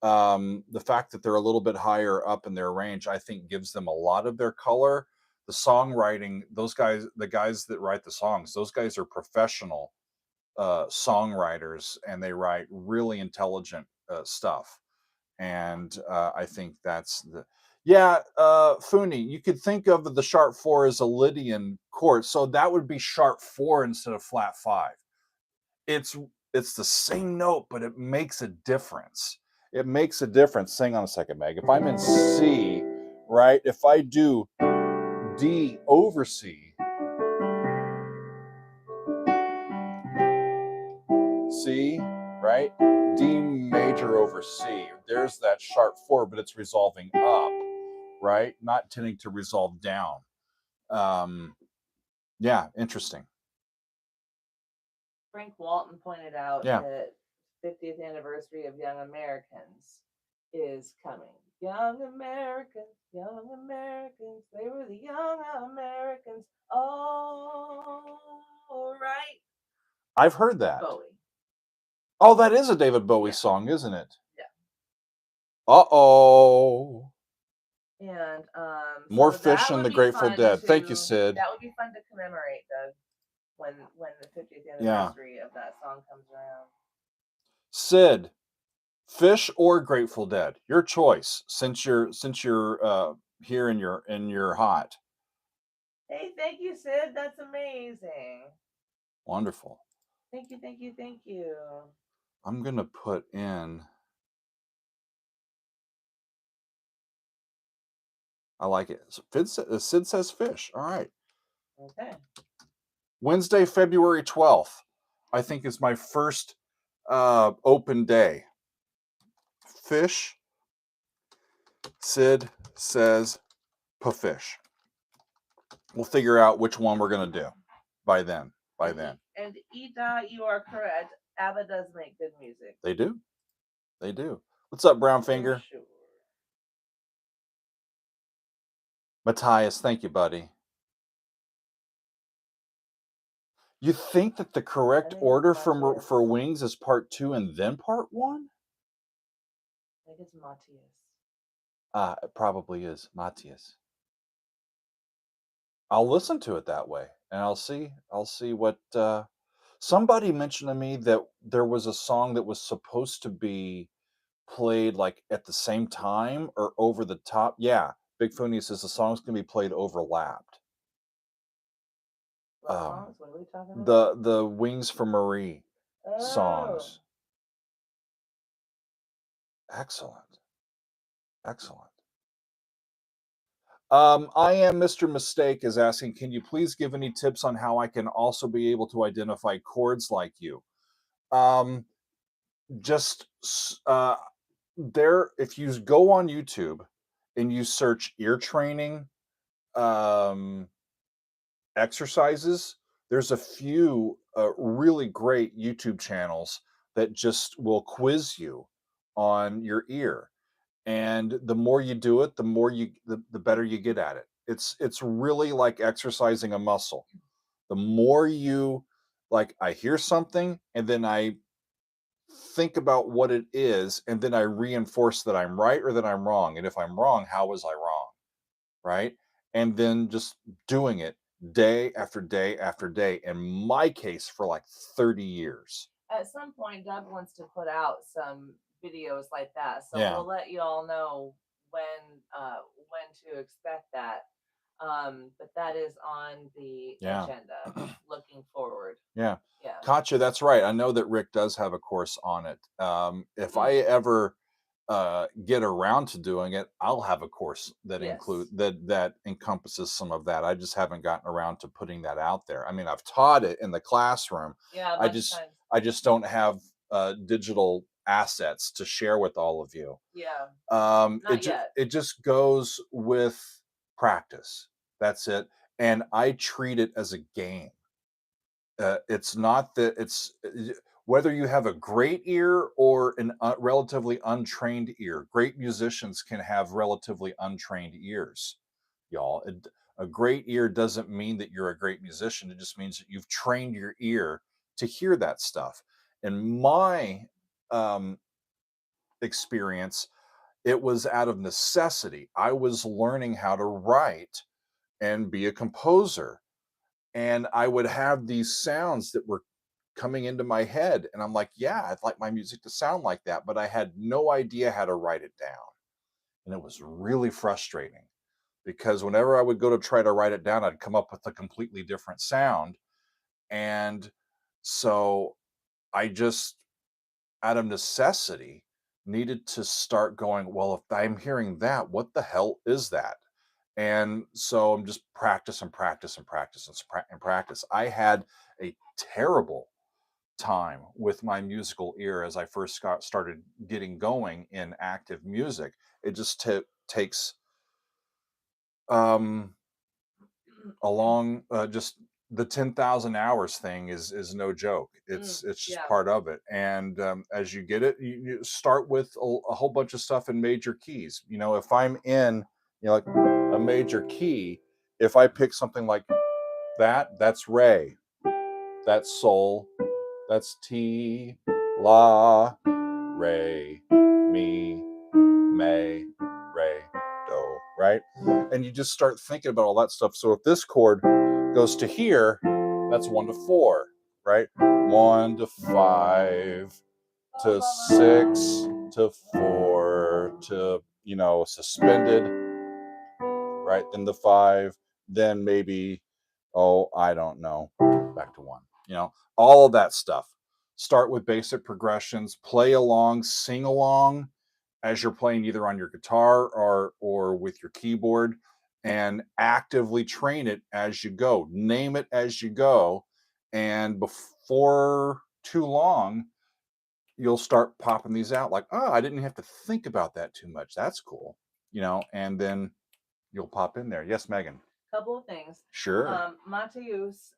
The fact that they're a little bit higher up in their range, I think, gives them a lot of their color. The songwriting, those guys, the guys that write the songs, those guys are professional songwriters, and they write really intelligent stuff. And I think that's the... Yeah, Funi, you could think of the sharp 4 as a Lydian chord, so that would be sharp 4 instead of flat 5. It's the same note, but it makes a difference. It makes a difference. Hang on a second, Meg. If I'm in C, right? If I do D over C, C, right? D major over C. There's that sharp 4, but it's resolving up, right? Not tending to resolve down. Yeah, interesting. Frank Walton pointed out that 50th anniversary of Young Americans is coming. Young Americans, they were the young Americans. All right. I've heard that. Bowie. Oh, that is a David Bowie song, isn't it? Yeah. Uh-oh. And more Fish and the Grateful Dead. Thank you, Sid. That would be fun to commemorate, Doug, when the 50th anniversary of that song comes around. Sid, Fish or Grateful Dead, your choice. Since you're here and you're hot. Hey, thank you, Sid. That's amazing. Wonderful. Thank you. I'm gonna put in... I like it. Sid says Fish. All right. Okay. Wednesday, February 12th, I think is my first open day. Fish. Sid says Fish. We'll figure out which one we're going to do by then. And Ida, you are correct. ABBA does make good music. They do. What's up, Brown Finger? Sure. Matthias, thank you, buddy. You think that the correct order for Wings is part 2 and then part 1? I think it's Matthias. It probably is Matthias. I'll listen to it that way, and I'll see what... somebody mentioned to me that there was a song that was supposed to be played like at the same time or over the top. Yeah, Big Foony says the song's gonna be played overlapped. What songs? What are we talking about? The Wings for Marie songs. Excellent. I am Mr. Mistake is asking, can you please give any tips on how I can also be able to identify chords like you? Just there, if you go on YouTube and you search ear training um, exercises, there's a few really great YouTube channels that just will quiz you on your ear. And the more you do it, the better you get at it. It's really like exercising a muscle. The more you like, I hear something and then I think about what it is, and then I reinforce that I'm right or that I'm wrong. And if I'm wrong, how was I wrong? Right? And then just doing it day after day after day. In my case, for like 30 years. At some point, Doug wants to put out some videos like that, so Yeah. we'll let you all know when to expect that. But that is on the Yeah. agenda. Looking forward. Yeah. Yeah. Katya, that's right. I know that Rick does have a course on it. If I ever get around to doing it, I'll have a course that Yes. that encompasses some of that. I just haven't gotten around to putting that out there. I mean, I've taught it in the classroom. Yeah, I just don't have digital assets to share with all of you. Yeah. Not yet. It just goes with practice. That's it. And I treat it as a game. It's not that it's whether you have a great ear or an relatively untrained ear. Great musicians can have relatively untrained ears, y'all. A great ear doesn't mean that you're a great musician. It just means that you've trained your ear to hear that stuff. In my experience, it was out of necessity. I was learning how to write and be a composer, and I would have these sounds that were coming into my head, and I'm like, yeah, I'd like my music to sound like that, but I had no idea how to write it down. And it was really frustrating because whenever I would go to try to write it down, I'd come up with a completely different sound. And so I just, out of necessity, needed to start going, well, if I'm hearing that, what the hell is that? And so I'm just practice and practice and practice and practice. I had a terrible time with my musical ear as I first started getting going in active music. It just takes um, a long, just the 10,000 hours thing is no joke. It's just part of it. And as you get it, you start with a whole bunch of stuff in major keys. You know, if I'm in, like a major key, if I pick something like that, that's Re, that's Sol, that's Ti, La, Re, Mi, Me, Re, Do, right? And you just start thinking about all that stuff. So if this chord goes to here, that's 1 to 4, right? 1 to 5 to 6 to 4 to, suspended, right? Then the 5, then maybe, I don't know, back to 1, all of that stuff. Start with basic progressions, play along, sing along as you're playing either on your guitar or with your keyboard, and actively train it as you go. Name it as you go, and before too long, you'll start popping these out like, oh, I didn't have to think about that too much. That's cool, and then you'll pop in there. Yes, Megan. Couple of things. Sure. Mateus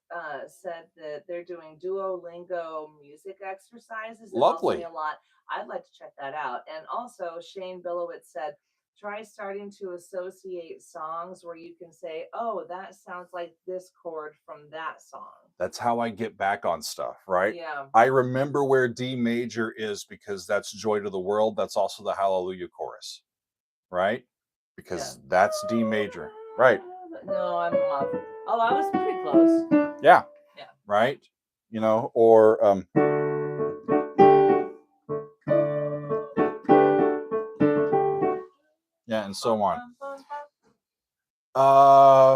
said that they're doing Duolingo music exercises. It Lovely. helps me a lot. I'd like to check that out. And also, Shane Billowitz said, try starting to associate songs where you can say, oh, that sounds like this chord from that song. That's how I get back on stuff, right? Yeah. I remember where D major is because that's Joy to the World. That's also the Hallelujah chorus, right? Because that's D major, right? No, I'm off. Oh, I was pretty close. Yeah. Yeah. Right? Or yeah, and so on.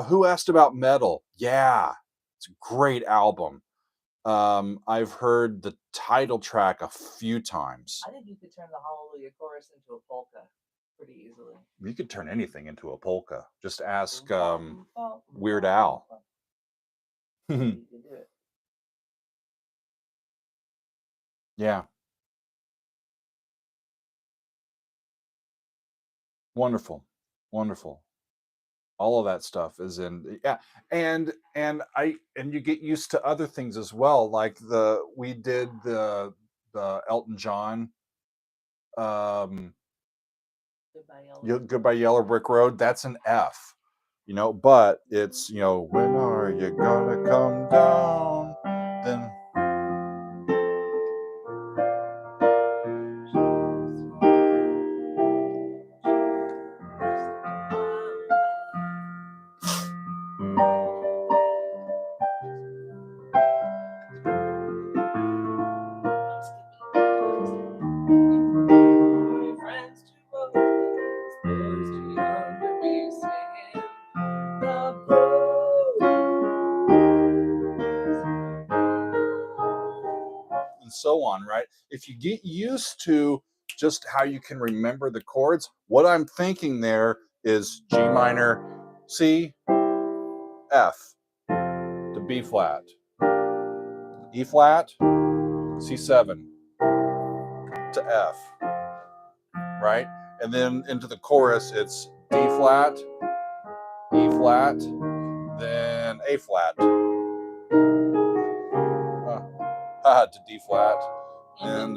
Who asked about Metal? Yeah. It's a great album. I've heard the title track a few times. I think you could turn the Hallelujah chorus into a polka pretty easily. You could turn anything into a polka. Just ask Weird Al. You could do it. Yeah. Wonderful. Wonderful. All of that stuff is in, yeah. And you get used to other things as well. Like we did the Elton John um Goodbye Yellow Brick Road. That's an F, but it's, when are you gonna come down? Then and so on, right? If you get used to just how you can remember the chords, what I'm thinking there is G minor, C, F to B flat, E flat, C7 to F, right? And then into the chorus, it's D flat, E flat, then A flat, to D flat, and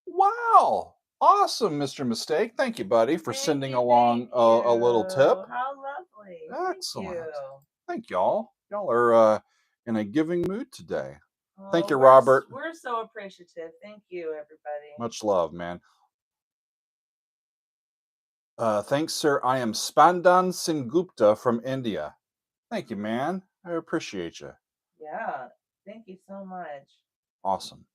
wow, awesome, Mr. Mistake. Thank you, buddy, for sending along a little tip. How lovely! Excellent. Thank y'all. Y'all are in a giving mood today. Thank you, Oh, Robert. We're so appreciative. Thank you, everybody. Much love, man. Thanks, sir. I am Spandan Singupta from India. Thank you, man. I appreciate you. Yeah. Thank you so much. Awesome.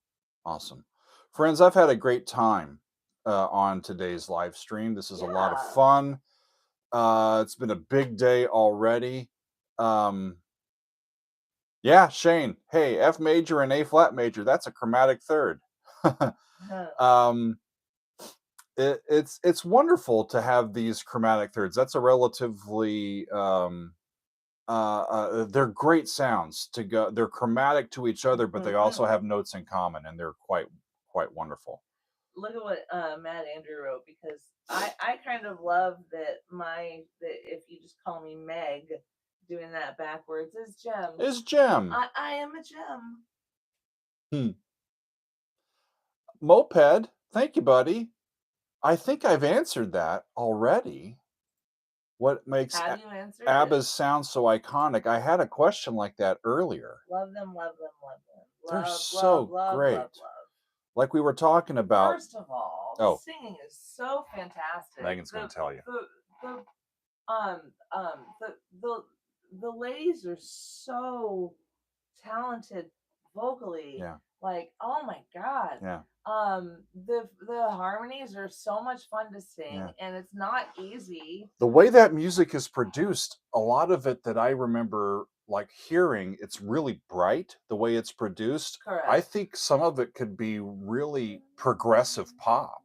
Awesome. Friends, I've had a great time on today's live stream. This is a lot of fun. It's been a big day already. Yeah, Shane. Hey, F major and A flat major. That's a chromatic third. It's wonderful to have these chromatic thirds. That's a relatively they're great sounds to go. They're chromatic to each other, but they also have notes in common, and they're quite wonderful. Look at what Matt Andrew wrote, because I kind of love that if you just call me Meg, doing that backwards is Gem. Is Gem. I am a gem. Moped, thank you, buddy. I think I've answered that already. What makes ABBA's sound so iconic? I had a question like that earlier. Love them, love them, love them. They're so great. Love. Like we were talking about. First of all, the singing is so fantastic. Megan's going to tell you. The ladies are so talented vocally. Yeah. Like, oh my God. Yeah. The harmonies are so much fun to sing, and it's not easy. The way that music is produced, a lot of it that I remember like hearing, it's really bright the way it's produced. Correct. I think some of it could be really progressive pop.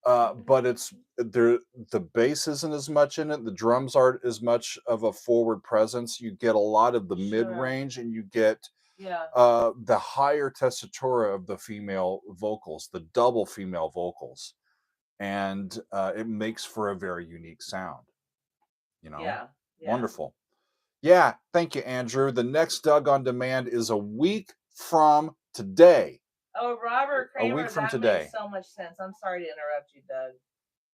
But it's there. The bass isn't as much in it. The drums aren't as much of a forward presence. You get a lot of the mid range, and you get the higher tessitura of the female vocals, the double female vocals, and it makes for a very unique sound. Yeah. Wonderful. Yeah, thank you, Andrew. The next Doug on Demand is a week from today. Oh, Robert Kramer, a week from that today. Makes so much sense. I'm sorry to interrupt you, Doug.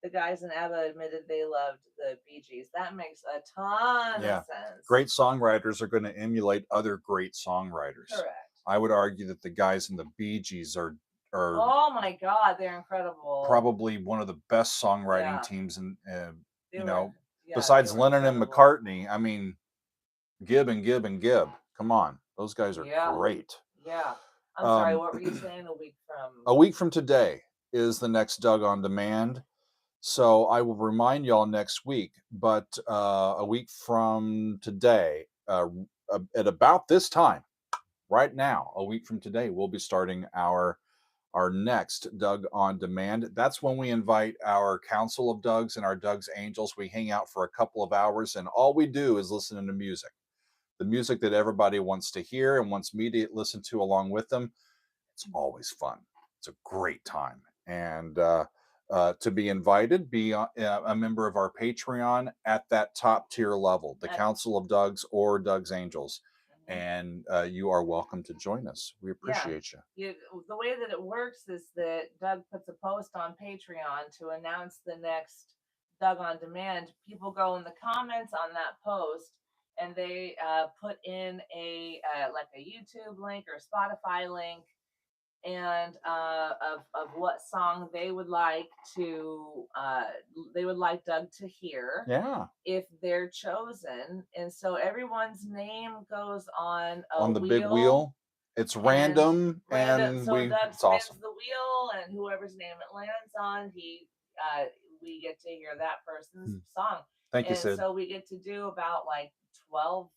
The guys in ABBA admitted they loved the Bee Gees. That makes a ton of sense. Great songwriters are going to emulate other great songwriters. Correct. I would argue that the guys in the Bee Gees are oh my God, they're incredible. Probably one of the best songwriting teams in besides Lennon and McCartney. I mean, Gibb and Gibb and Gibb. Come on, those guys are great. Yeah. I'm sorry, what were you saying? A week from today is the next Doug on Demand. So I will remind y'all next week, but a week from today, at about this time, right now, a week from today, we'll be starting our next Doug on Demand. That's when we invite our Council of Dougs and our Doug's Angels. We hang out for a couple of hours, and all we do is listen to music. the music that everybody wants to hear and wants me to listen to along with them. It's always fun. It's a great time. And to be invited, be a member of our Patreon at that top tier level, the Council of Dougs or Doug's Angels. And you are welcome to join us. We appreciate you. The way that it works is that Doug puts a post on Patreon to announce the next Doug on Demand. People go in the comments on that post and they put in a like a YouTube link or Spotify link and of what song they would like Doug to hear. Yeah. If they're chosen. And so everyone's name goes on the big wheel. It's random and so Doug it's spins awesome. the wheel, and whoever's name it lands on, we get to hear that person's song. Thank you, Sid. So we get to do about like 12,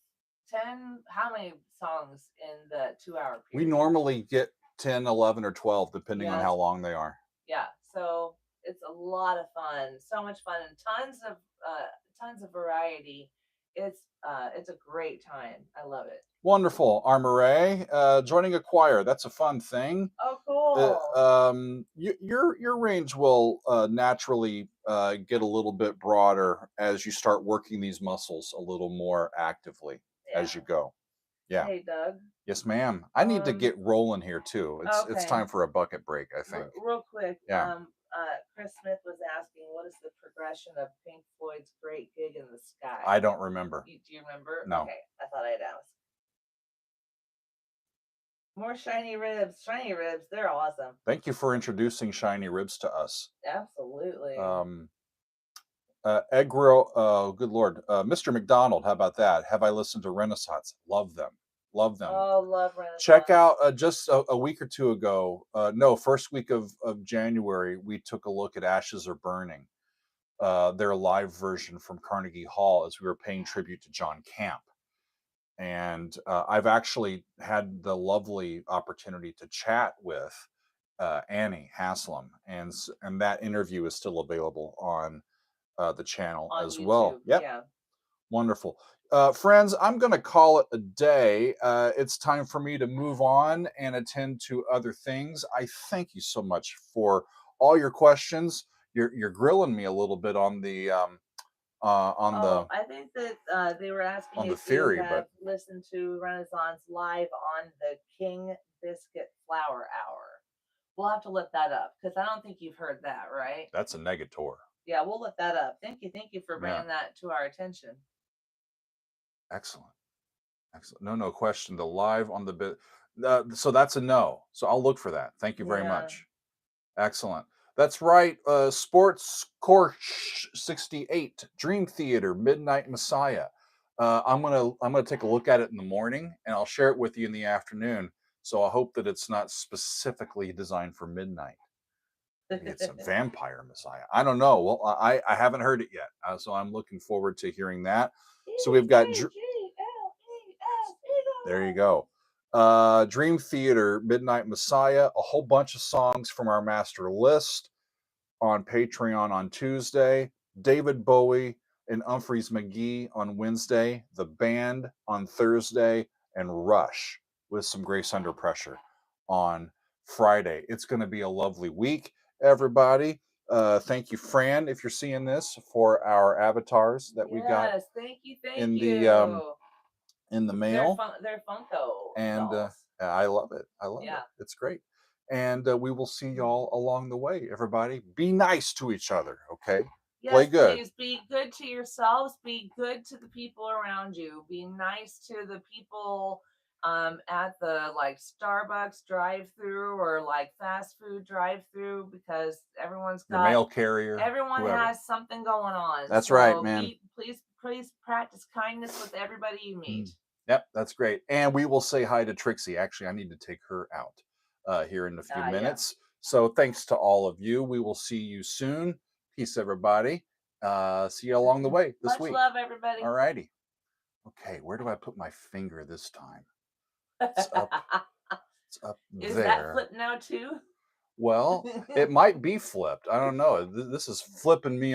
10, how many songs in the 2-hour period? We normally get 10, 11, or 12, depending on how long they are. Yeah, so it's a lot of fun, so much fun, and tons of variety. It's a great time. I love it. Wonderful. Armoray, joining a choir. That's a fun thing. Oh, cool. Your range will naturally get a little bit broader as you start working these muscles a little more actively as you go. Yeah. Hey, Doug. Yes, ma'am. I need to get rolling here too. It's time for a bucket break, I think. Real quick. Yeah. Chris Smith was asking, what is the progression of Pink Floyd's Great Gig in the Sky? I don't remember. Do you remember? No. Okay, I thought I'd ask. More shiny ribs. Shiny ribs, they're awesome. Thank you for introducing shiny ribs to us. Absolutely. Egg roll. Oh, good Lord. Mr. McDonald, how about that? Have I listened to Renaissance? Love them. Love them. Oh, love Renaissance. Check out just a week or two ago. First week of January, we took a look at Ashes Are Burning, their live version from Carnegie Hall as we were paying tribute to John Camp. And I've actually had the lovely opportunity to chat with Annie Haslam, and that interview is still available on the channel on as YouTube. Well. Yep. Yeah. Wonderful. Friends, I'm going to call it a day. It's time for me to move on and attend to other things. I thank you so much for all your questions. You're grilling me a little bit on the I think that they were asking on if the theory, you have listened to Renaissance live on the King Biscuit Flower Hour. We'll have to look that up because I don't think you've heard that, right? That's a negator. Yeah, we'll look that up. Thank you for bringing that to our attention. Excellent. No question. The live on the bit. So that's a no. So I'll look for that. Thank you very much. Excellent. That's right. Sports Core 68 Dream Theater Midnight Messiah. I'm gonna take a look at it in the morning, and I'll share it with you in the afternoon. So I hope that it's not specifically designed for midnight. Maybe it's a vampire Messiah. I don't know. Well, I haven't heard it yet, so I'm looking forward to hearing that. So we've got. There you go. Dream Theater, Midnight Messiah, a whole bunch of songs from our master list on Patreon on Tuesday, David Bowie and Humphreys McGee on Wednesday, The Band on Thursday, and Rush with some Grace Under Pressure on Friday. It's going to be a lovely week, everybody. Thank you, Fran, if you're seeing this, for our avatars that we got. Yes, thank you. In the mail. They're Funko. And I love it. I love it. It's great. And we will see y'all along the way, everybody. Be nice to each other, okay? Yes, play good. Please be good to yourselves. Be good to the people around you. Be nice to the people at the Starbucks drive-through or fast food drive-through, because everyone's got your mail carrier. Everyone has something going on. That's right, man. Please practice kindness with everybody you meet. Yep, that's great. And we will say hi to Trixie. Actually, I need to take her out here in a few minutes. Yeah. So thanks to all of you. We will see you soon. Peace, everybody. See you along the way this week. Much love, everybody. All righty. Okay, where do I put my finger this time? It's up. It's up there. Is that flipped now too? Well, it might be flipped. I don't know. This is flipping me off.